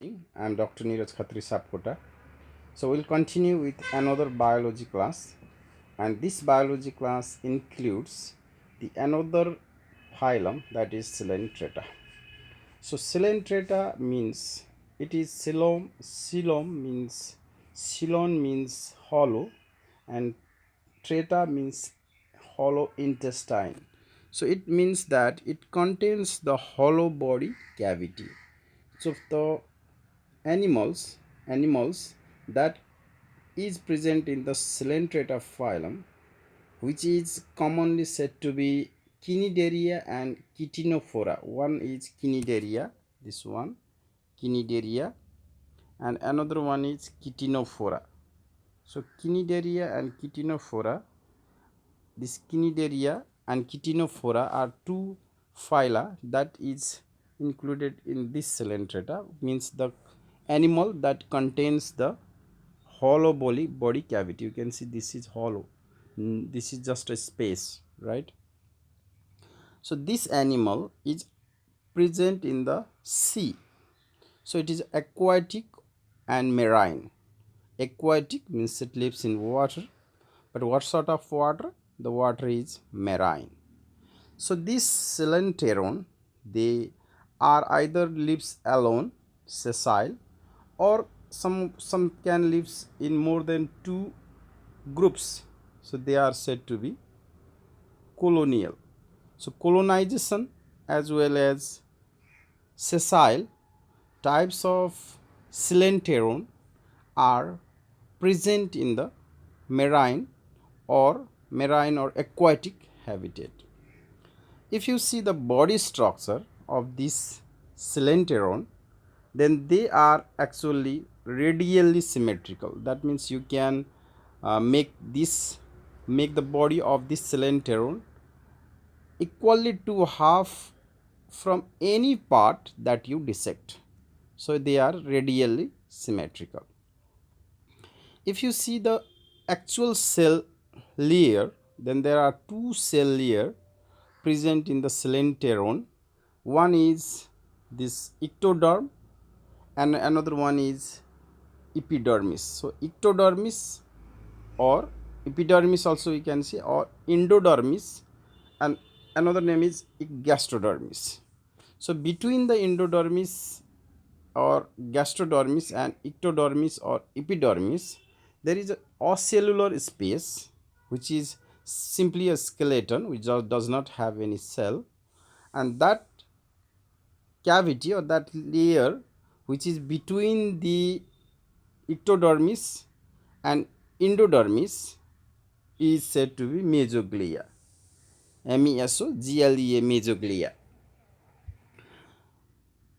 I'm Dr. Niraj K, Sapkota. So we'll continue with another biology class, and this biology class includes the another phylum, that is Coelenterata. So Coelenterata means it is coelom. Coelom means hollow, and treta means hollow intestine. So it means that it contains the hollow body cavity. So the animals that is present in the Coelenterata phylum, which is commonly said to be Cnidaria and Chitinophora. One is Cnidaria, this one, Cnidaria, and another one is Chitinophora. So Cnidaria and Chitinophora, this Cnidaria and Chitinophora are two phyla that is included in this Coelenterata, means the animal that contains the hollow body cavity. You can see this is hollow. This is just a space, right? So this animal is present in the sea. So it is aquatic and marine. Aquatic means it lives in water, but what sort of water? The water is marine. So this Coelenteron, they are either lives alone, sessile, or some can lives in more than two groups. So they are said to be colonial. So colonization as well as sessile types of Coelenteron are present in the marine or aquatic habitat. If you see the body structure of this Coelenteron, then they are actually radially symmetrical. That means you can make the body of this Coelenteron equally to half from any part that you dissect. So they are radially symmetrical. If you see the actual cell layer, then there are two cell layer present in the Coelenteron. One is this ectoderm and another one is epidermis. So ectodermis or epidermis also we can say, or endodermis, and another name is gastrodermis. So between the endodermis or gastrodermis and ectodermis or epidermis, there is a ocellular space which is simply a skeleton which does not have any cell, and that cavity or that layer which is between the ectodermis and endodermis is said to be mesoglia. MESOGLEA, mesoglia.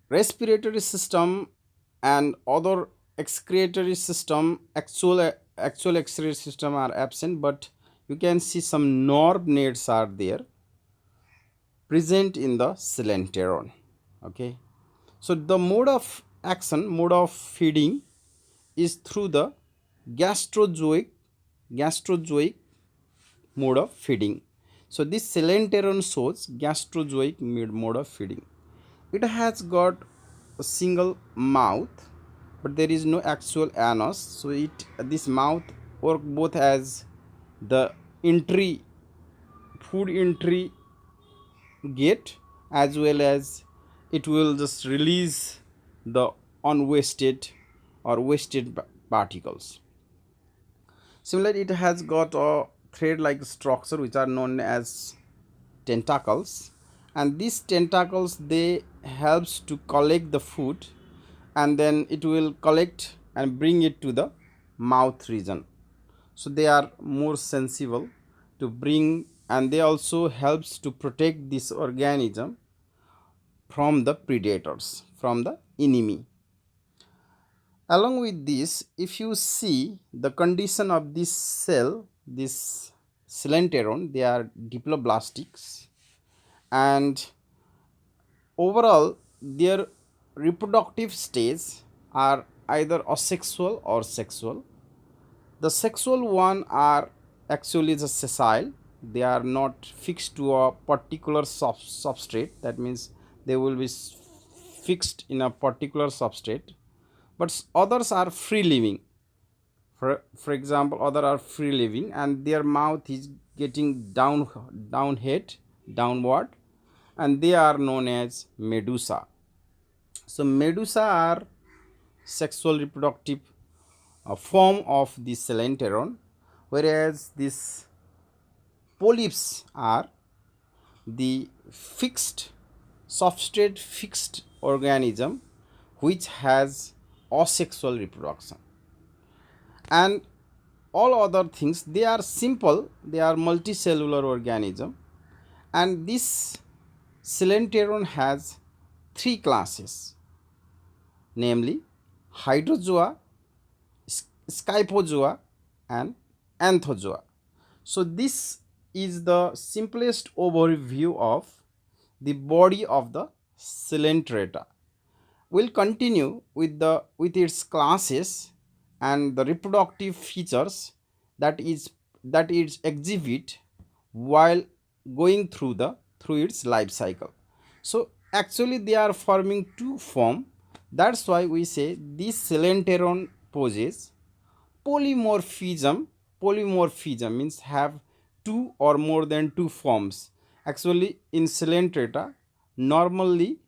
Respiratory system and other excretory system, actual excretory system are absent, but you can see some nerve nets are there present in the Coelenteron. Okay, so the mode of feeding is through the gastrozoic mode of feeding. So this Coelenteron shows gastrozoic mode of feeding. It has got a single mouth, but there is no actual anus. So this mouth work both as the food entry gate, as well as it will just release the unwasted or wasted particles. Similarly, it has got a thread like structure which are known as tentacles, and these tentacles, they helps to collect the food, and then it will collect and bring it to the mouth region. So they are more sensible to bring, and they also helps to protect this organism from the predators, from the enemy. Along with this, if you see the condition of this cell, this Coelenteron, they are diploblastics, and overall their reproductive stage are either asexual or sexual. The sexual one are actually the sessile. They are not fixed to a particular substrate. That means they will be fixed in a particular substrate. but others are free living. For example, other are free living and their mouth is getting downhead downward, and they are known as medusa. So medusa are sexual reproductive form of the coelenteron, whereas these polyps are the fixed substrate fixed organism which has asexual reproduction. And all other things, they are simple, they are multicellular organism. And this coelenteron has three classes, namely hydrozoa, scyphozoa, and anthozoa. So this is the simplest overview of the body of the coelenterata. We'll continue with its classes and the reproductive features that is exhibit while going through its life cycle. So actually they are forming two form. That's why we say this coelenteron poses polymorphism. Polymorphism means have two or more than two forms. Actually in coelenterata, normally